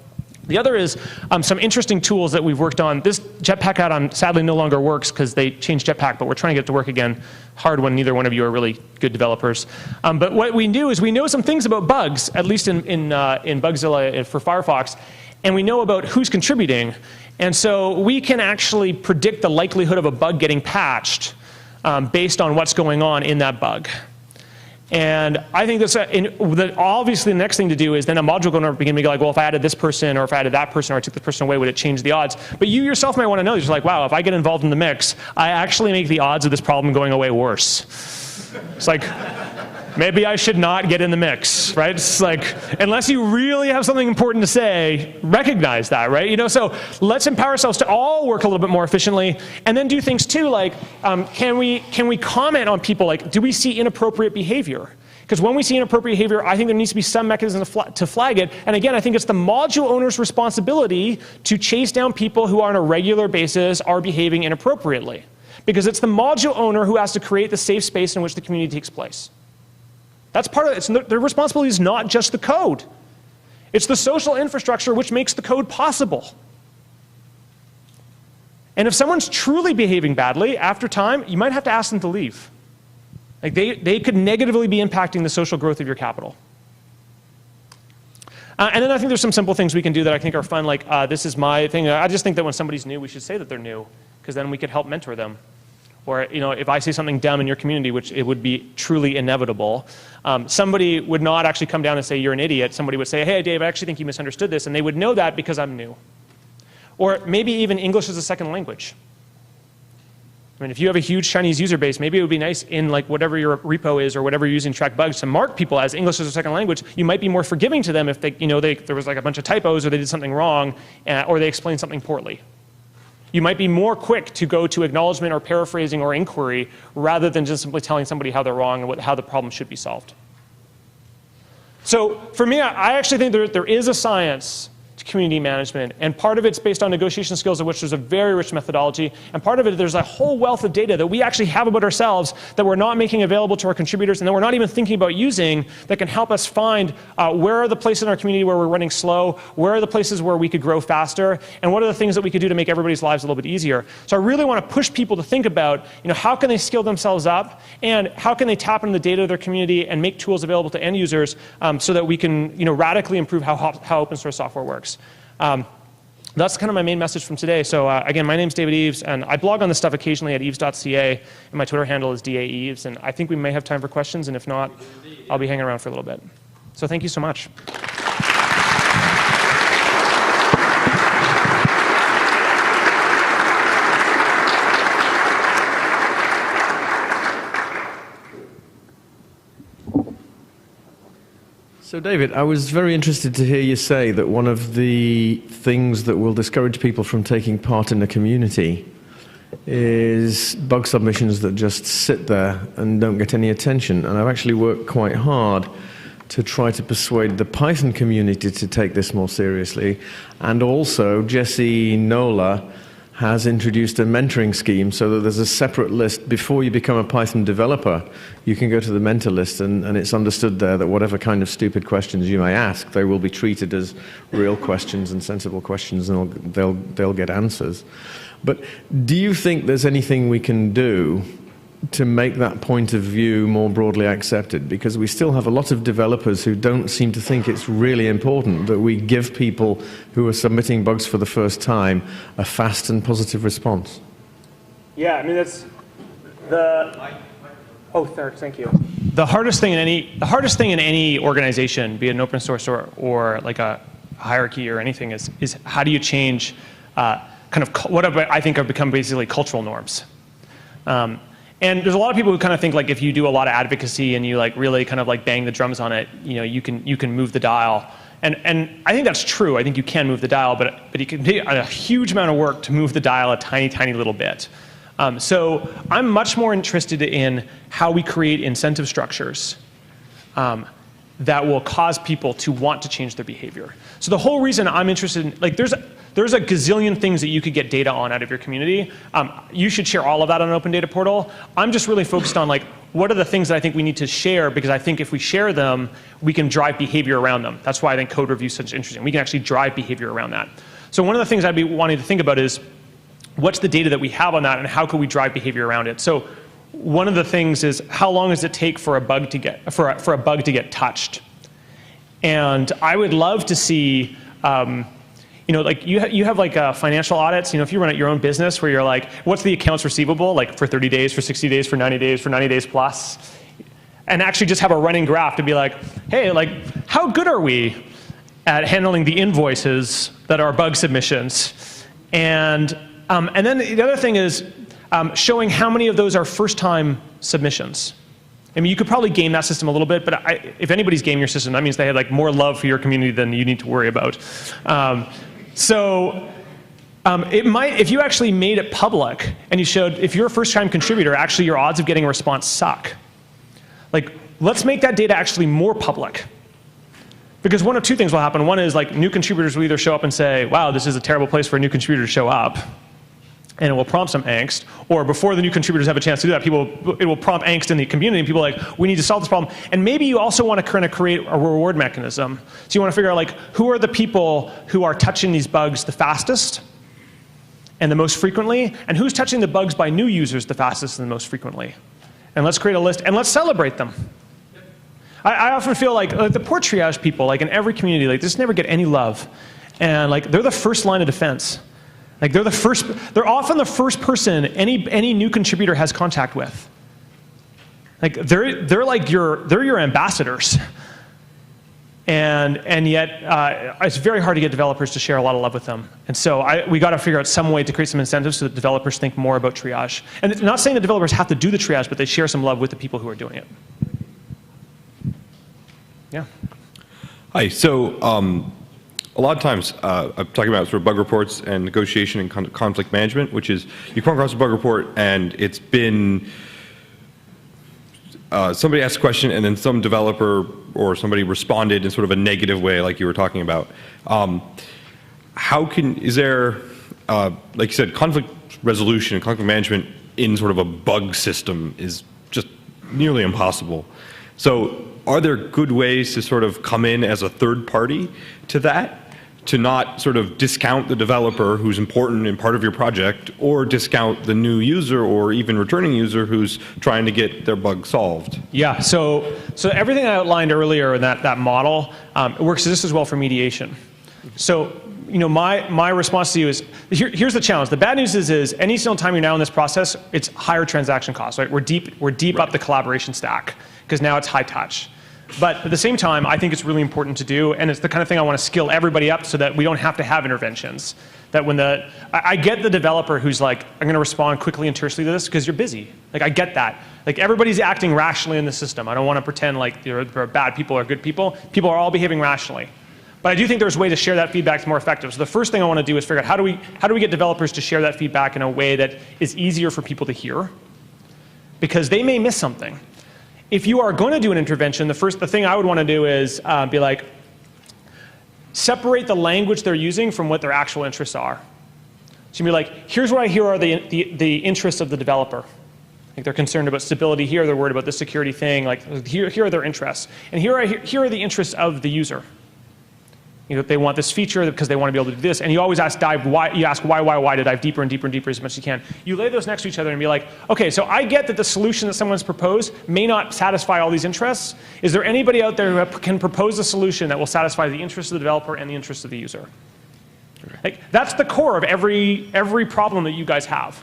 The other is some interesting tools that we've worked on. This Jetpack add-on sadly no longer works because they changed Jetpack, but we're trying to get it to work again. Hard when neither one of you are really good developers. But what we do is we know some things about bugs, at least in Bugzilla for Firefox, and we know about who's contributing. And so we can actually predict the likelihood of a bug getting patched based on what's going on in that bug. And I think obviously the next thing to do is then a module owner begin to go well, if I added this person or if I added that person or I took this person away, would it change the odds? But you yourself might want to know, you're wow, if I get involved in the mix, I actually make the odds of this problem going away worse. It's maybe I should not get in the mix, right? It's unless you really have something important to say, recognize that, right? So let's empower ourselves to all work a little bit more efficiently, and then do things too, can we comment on people? Do we see inappropriate behavior? Because when we see inappropriate behavior, I think there needs to be some mechanism to flag it. And again, I think it's the module owner's responsibility to chase down people who on a regular basis are behaving inappropriately. Because it's the module owner who has to create the safe space in which the community takes place. That's part of it. Their responsibility is not just the code. It's the social infrastructure which makes the code possible. And if someone's truly behaving badly, after time, you might have to ask them to leave. They could negatively be impacting the social growth of your capital. And then I think there's some simple things we can do that I think are fun, this is my thing. I just think that when somebody's new, we should say that they're new, because then we could help mentor them. Or if I say something dumb in your community, which it would be truly inevitable, somebody would not actually come down and say, you're an idiot. Somebody would say, hey, Dave, I actually think you misunderstood this. And they would know that because I'm new. Or maybe even English as a second language. If you have a huge Chinese user base, maybe it would be nice in whatever your repo is or whatever you're using to track bugs to mark people as English as a second language. You might be more forgiving to them if there was a bunch of typos or they did something wrong or they explained something poorly. You might be more quick to go to acknowledgement or paraphrasing or inquiry rather than just simply telling somebody how they're wrong and how the problem should be solved. So for me, I actually think there is a science to community management, and part of it's based on negotiation skills, of which there's a very rich methodology, and part of it, there's a whole wealth of data that we actually have about ourselves that we're not making available to our contributors and that we're not even thinking about using that can help us find where are the places in our community where we're running slow, where are the places where we could grow faster, and what are the things that we could do to make everybody's lives a little bit easier. So I really want to push people to think about, how can they skill themselves up, and how can they tap into the data of their community and make tools available to end users so that we can radically improve how open source software works. That's kind of my main message from today. So again, my name's David Eaves, and I blog on this stuff occasionally at eaves.ca, and my Twitter handle is DAEaves, and I think we may have time for questions, and if not, I'll be hanging around for a little bit. So thank you so much. So David, I was very interested to hear you say that one of the things that will discourage people from taking part in the community is bug submissions that just sit there and don't get any attention. And I've actually worked quite hard to try to persuade the Python community to take this more seriously. And also Jesse Nola has introduced a mentoring scheme so that there's a separate list. Before you become a Python developer, you can go to the mentor list, and it's understood there that whatever kind of stupid questions you may ask, they will be treated as real questions and sensible questions, and they'll get answers. But do you think there's anything we can do to make that point of view more broadly accepted? Because we still have a lot of developers who don't seem to think it's really important that we give people who are submitting bugs for the first time a fast and positive response. Yeah, I mean, that's the... Oh, thank you. The hardest thing in any organization, be it an open source or like a hierarchy or anything, is how do you change kind of what I think have become basically cultural norms. And there's a lot of people who kind of think like if you do a lot of advocacy and you like really kind of like bang the drums on it, you know, you can move the dial. And I think that's true. I think you can move the dial, but it can take a huge amount of work to move the dial a tiny, tiny little bit. So I'm much more interested in how we create incentive structures that will cause people to want to change their behavior. So the whole reason I'm interested in, like, there's a gazillion things that you could get data on out of your community. You should share all of that on an open data portal. I'm just really focused on like, what are the things that I think we need to share, because I think if we share them, we can drive behavior around them. That's why I think code review is such interesting. We can actually drive behavior around that. So one of the things I'd be wanting to think about is, what's the data that we have on that and how can we drive behavior around it? So one of the things is, how long does it take for a bug to get touched? And I would love to see, you know, like you have like financial audits. You know, if you run your own business, where you're like, what's the accounts receivable, like for 30 days, for 60 days, for 90 days, for 90 days plus, and actually just have a running graph to be like, hey, like, how good are we at handling the invoices that are bug submissions? And then the other thing is showing how many of those are first-time submissions. I mean, you could probably game that system a little bit, but if anybody's gaming your system, that means they had like more love for your community than you need to worry about. It might, if you actually made it public and you showed, if you're a first-time contributor, actually your odds of getting a response suck. Like, let's make that data actually more public. Because one of two things will happen. One is like new contributors will either show up and say, wow, this is a terrible place for a new contributor to show up, and it will prompt some angst. Or before the new contributors have a chance to do that, it will prompt angst in the community, and people are like, we need to solve this problem. And maybe you also want to kind of create a reward mechanism. So you want to figure out like, who are the people who are touching these bugs the fastest and the most frequently, and who's touching the bugs by new users the fastest and the most frequently. And let's create a list, and let's celebrate them. I often feel like the poor triage people, like in every community, like they just never get any love. And like they're the first line of defense. Like they're often the first person any new contributor has contact with. Like they're your ambassadors. And yet it's very hard to get developers to share a lot of love with them. And so we got to figure out some way to create some incentives so that developers think more about triage. And it's not saying that developers have to do the triage, but they share some love with the people who are doing it. Yeah. Hi. So a lot of times I'm talking about sort of bug reports and negotiation and conflict management, which is you come across a bug report and it's been somebody asked a question and then some developer or somebody responded in sort of a negative way, like you were talking about. Is there, like you said, conflict resolution and conflict management in sort of a bug system is just nearly impossible. So are there good ways to sort of come in as a third party to that, to not sort of discount the developer who's important and part of your project, or discount the new user or even returning user who's trying to get their bug solved? Yeah, so everything I outlined earlier in that model, it works just as well for mediation. So, you know, my response to you is, here's the challenge. The bad news is any single time you're now in this process, it's higher transaction costs, right? We're deep right up the collaboration stack, because now it's high touch. But at the same time, I think it's really important to do, and it's the kind of thing I want to skill everybody up so that we don't have to have interventions. That when I get the developer who's like, I'm going to respond quickly and tersely to this because you're busy. Like, I get that. Like, everybody's acting rationally in the system. I don't want to pretend like there are bad people or good people. People are all behaving rationally. But I do think there's a way to share that feedback that's more effective. So the first thing I want to do is figure out how do we get developers to share that feedback in a way that is easier for people to hear, because they may miss something. If you are going to do an intervention, the thing I would want to do is be like, separate the language they're using from what their actual interests are. So you'd be like, here's what I hear are the interests of the developer. Like they're concerned about stability here, they're worried about the security thing, like here are their interests. And here are the interests of the user. You know, they want this feature because they want to be able to do this, and you always ask why to dive deeper and deeper and deeper as much as you can. You lay those next to each other and be like, okay, so I get that the solution that someone's proposed may not satisfy all these interests. Is there anybody out there who can propose a solution that will satisfy the interests of the developer and the interests of the user? Like, that's the core of every problem that you guys have.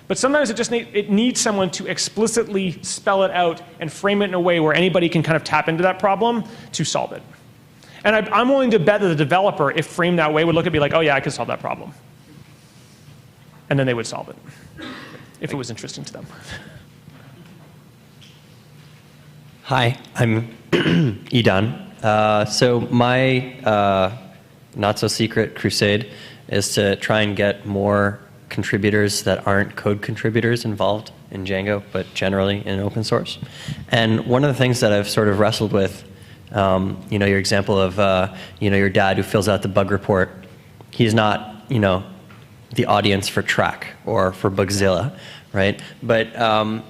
But sometimes it needs someone to explicitly spell it out and frame it in a way where anybody can kind of tap into that problem to solve it. And I'm willing to bet that the developer, if framed that way, would look at me like, oh yeah, I could solve that problem. And then they would solve it, if it was interesting to them. Hi, I'm Idan. So my not-so-secret crusade is to try and get more contributors that aren't code contributors involved in Django, but generally in open source. And one of the things that I've sort of wrestled with, you know, your example of, you know, your dad who fills out the bug report, he's not, you know, the audience for Track or for Bugzilla, right? But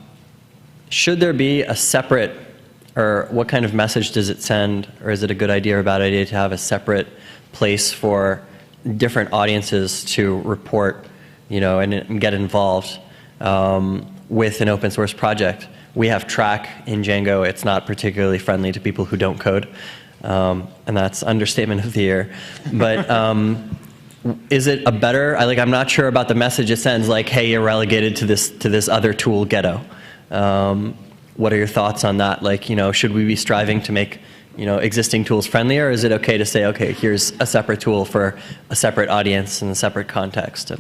should there be a separate, or what kind of message does it send, or is it a good idea or a bad idea to have a separate place for different audiences to report, you know, and get involved with an open source project? We have Track in Django. It's not particularly friendly to people who don't code, and that's understatement of the year. But is it a better? I'm not sure about the message it sends. Like, hey, you're relegated to this other tool ghetto. What are your thoughts on that? Like, you know, should we be striving to make, you know, existing tools friendlier, or is it okay to say, okay, here's a separate tool for a separate audience and a separate context?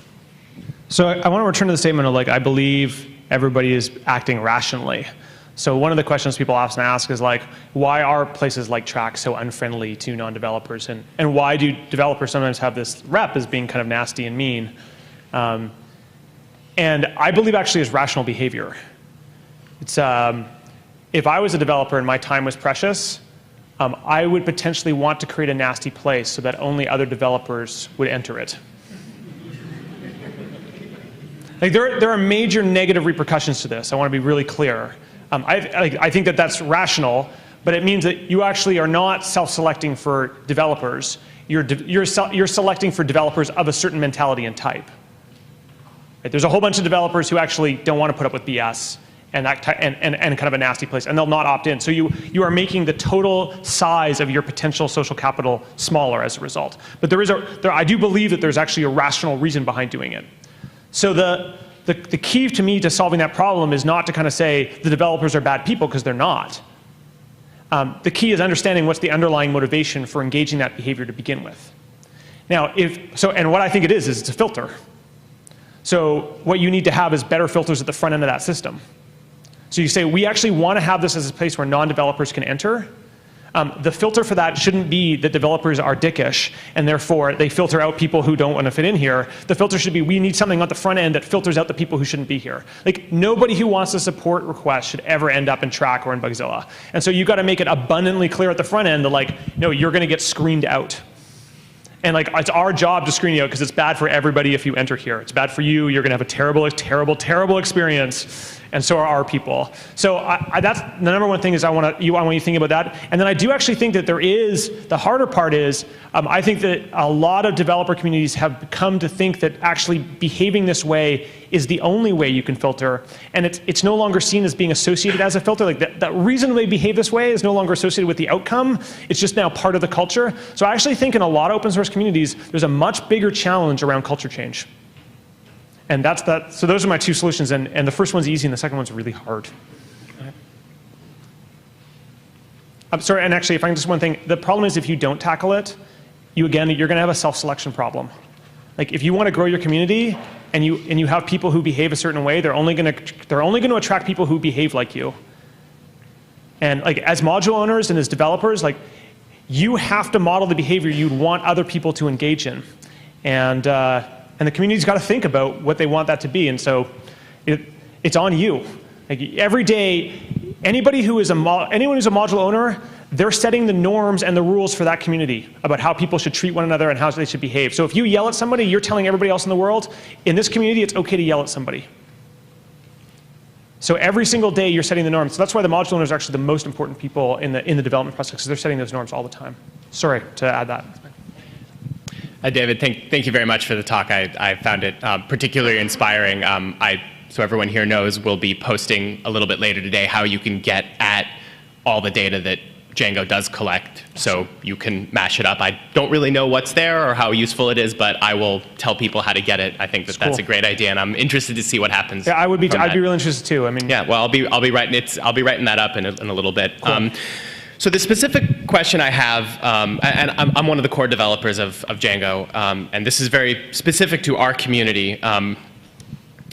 So I want to return to the statement of, like, I believe everybody is acting rationally. So one of the questions people often ask is, like, why are places like Track so unfriendly to non-developers? And why do developers sometimes have this rep as being kind of nasty and mean? And I believe actually is rational behavior. It's, if I was a developer and my time was precious, I would potentially want to create a nasty place so that only other developers would enter it. Like, there are major negative repercussions to this. I want to be really clear. I think that that's rational, but it means that you actually are not self-selecting for developers. You're selecting for developers of a certain mentality and type. Right? There's a whole bunch of developers who actually don't want to put up with BS and kind of a nasty place, and they'll not opt in. So you are making the total size of your potential social capital smaller as a result. But I do believe that there's actually a rational reason behind doing it. So the key to me to solving that problem is not to kind of say the developers are bad people, because they're not. The key is understanding what's the underlying motivation for engaging that behavior to begin with. Now, and what I think it is it's a filter. So what you need to have is better filters at the front end of that system. So you say, we actually want to have this as a place where non-developers can enter. The filter for that shouldn't be that developers are dickish and therefore they filter out people who don't want to fit in here. The filter should be, we need something on the front end that filters out the people who shouldn't be here. Like, nobody who wants a support request should ever end up in Track or in Bugzilla. And so you've got to make it abundantly clear at the front end that, like, no, you're going to get screened out. And, like, it's our job to screen you out because it's bad for everybody if you enter here. It's bad for you. You're going to have a terrible, terrible, terrible experience. And so are our people. So that's the number one thing is I want you thinking about that. And then I do actually think that the harder part is, I think that a lot of developer communities have come to think that actually behaving this way is the only way you can filter. And it's no longer seen as being associated as a filter. Like, the reason they behave this way is no longer associated with the outcome. It's just now part of the culture. So I actually think in a lot of open source communities, there's a much bigger challenge around culture change. And that's that. So those are my two solutions, and the first one's easy and the second one's really hard. I'm sorry, and actually, if I can just one thing, the problem is if you don't tackle it, you're going to have a self-selection problem. Like, if you want to grow your community and you have people who behave a certain way, they're only going to attract people who behave like you. And, like, as module owners and as developers, like, you have to model the behavior you'd want other people to engage in. And the community's got to think about what they want that to be. And so it's on you. Like, every day, Anyone who's a module owner, they're setting the norms and the rules for that community about how people should treat one another and how they should behave. So if you yell at somebody, you're telling everybody else in the world, in this community, it's okay to yell at somebody. So every single day, you're setting the norms. So that's why the module owners are actually the most important people in the development process, because they're setting those norms all the time. Sorry to add that. David, thank you very much for the talk. I found it particularly inspiring. So everyone here knows we'll be posting a little bit later today how you can get at all the data that Django does collect, so you can mash it up. I don't really know what's there or how useful it is, but I will tell people how to get it. I think that's a great idea, and I'm interested to see what happens. Yeah, I'd be real interested too. I mean, yeah. Well, I'll be writing that up in a little bit. Cool. So the specific question I have, and I'm one of the core developers of Django, and this is very specific to our community.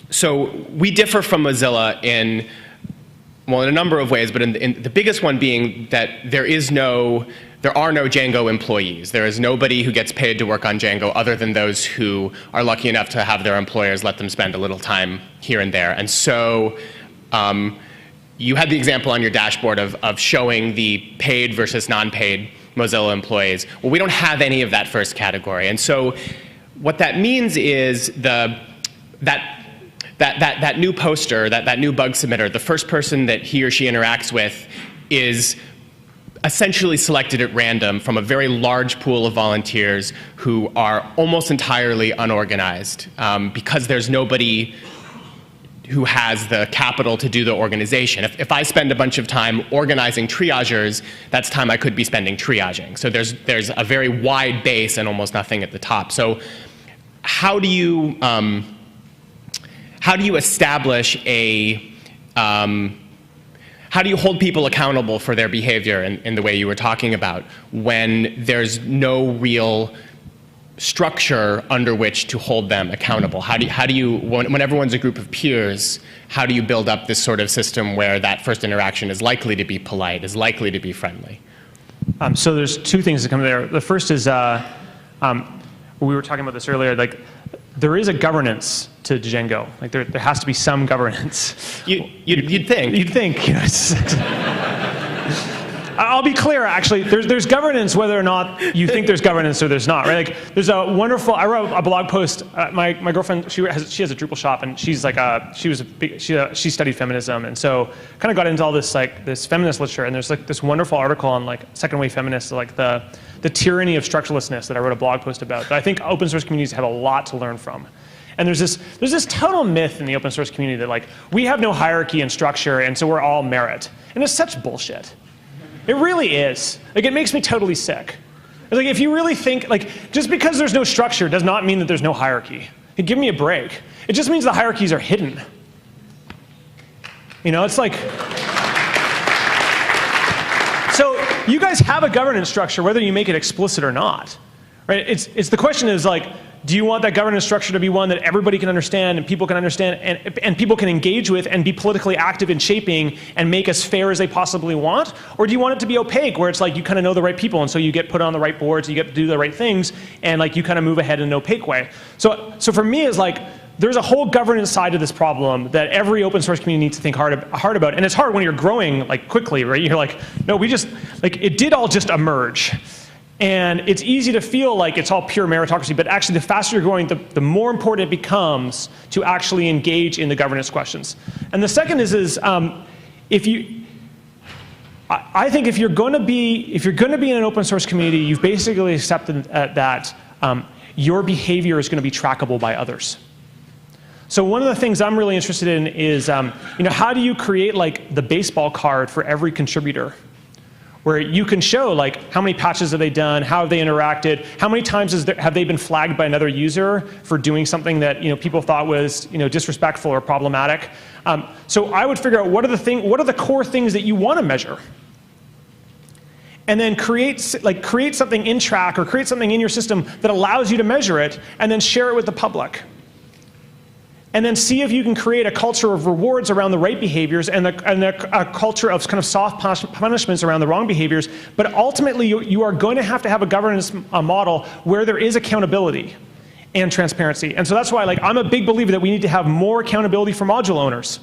So we differ from Mozilla in a number of ways, but in the biggest one being that there are no Django employees. There is nobody who gets paid to work on Django other than those who are lucky enough to have their employers let them spend a little time here and there. And so you had the example on your dashboard of showing the paid versus non-paid Mozilla employees. Well, we don't have any of that first category. And so what that means is that new poster, that new bug submitter, the first person that he or she interacts with is essentially selected at random from a very large pool of volunteers who are almost entirely unorganized because there's nobody who has the capital to do the organization. If I spend a bunch of time organizing triagers, that's time I could be spending triaging. So there's a very wide base and almost nothing at the top. So how do you establish how do you hold people accountable for their behavior in the way you were talking about when there's no real structure under which to hold them accountable? How do you when everyone's a group of peers, how do you build up this sort of system where that first interaction is likely to be polite, is likely to be friendly? So there's two things that come there. The first is, we were talking about this earlier, like there is a governance to Django. Like there has to be some governance. You'd think. You'd think. Yes. I'll be clear, actually, there's governance whether or not you think there's governance or there's not, right? Like, there's a wonderful, I wrote a blog post, my girlfriend, she has a Drupal shop, and she's like she studied feminism, and so kind of got into all this, like, this feminist literature, and there's like this wonderful article on like second wave feminists, like the tyranny of structurelessness that I wrote a blog post about, that I think open source communities have a lot to learn from. And there's this total myth in the open source community that like, we have no hierarchy and structure, and so we're all merit. And it's such bullshit. It really is. Like, it makes me totally sick. It's like, if you really think, like, just because there's no structure does not mean that there's no hierarchy. Hey, give me a break. It just means the hierarchies are hidden. You know, it's like, so you guys have a governance structure, whether you make it explicit or not, right? It's the question is like, do you want that governance structure to be one that everybody can understand and people can understand and people can engage with and be politically active in shaping and make as fair as they possibly want? Or do you want it to be opaque, where it's like you kind of know the right people and so you get put on the right boards, you get to do the right things, and like you kind of move ahead in an opaque way? So for me, it's like there's a whole governance side to this problem that every open source community needs to think hard about. And it's hard when you're growing like quickly, right? You're like, no, we just, like, it did all just emerge. And it's easy to feel like it's all pure meritocracy, but actually the faster you're growing, the more important it becomes to actually engage in the governance questions. And the second is I think if you're going to be in an open source community, you've basically accepted that your behavior is going to be trackable by others. So one of the things I'm really interested in is, how do you create like the baseball card for every contributor, where you can show like how many patches have they done, how have they interacted, how many times have they been flagged by another user for doing something that people thought was disrespectful or problematic. So I would figure out what are the core things that you want to measure, and then create something in Track or create something in your system that allows you to measure it, and then share it with the public. And then see if you can create a culture of rewards around the right behaviors and a culture of kind of soft punishments around the wrong behaviors. But ultimately, you are going to have a governance model where there is accountability and transparency. And so that's why, like, I'm a big believer that we need to have more accountability for module owners.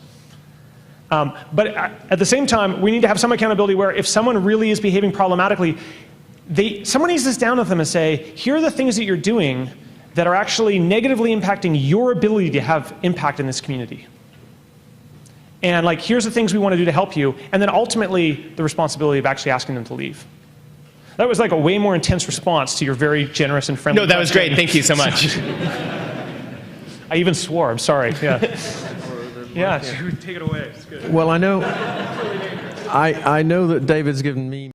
But at the same time, we need to have some accountability where if someone really is behaving problematically, someone needs to sit down with them and say, here are the things that you're doing that are actually negatively impacting your ability to have impact in this community. And like, here's the things we want to do to help you. And then ultimately, the responsibility of actually asking them to leave. That was like a way more intense response to your very generous and friendly No, that was great. Thank you so much. I even swore. I'm sorry. Yeah. Yeah, take it away. It's good. Well, I know that David's given me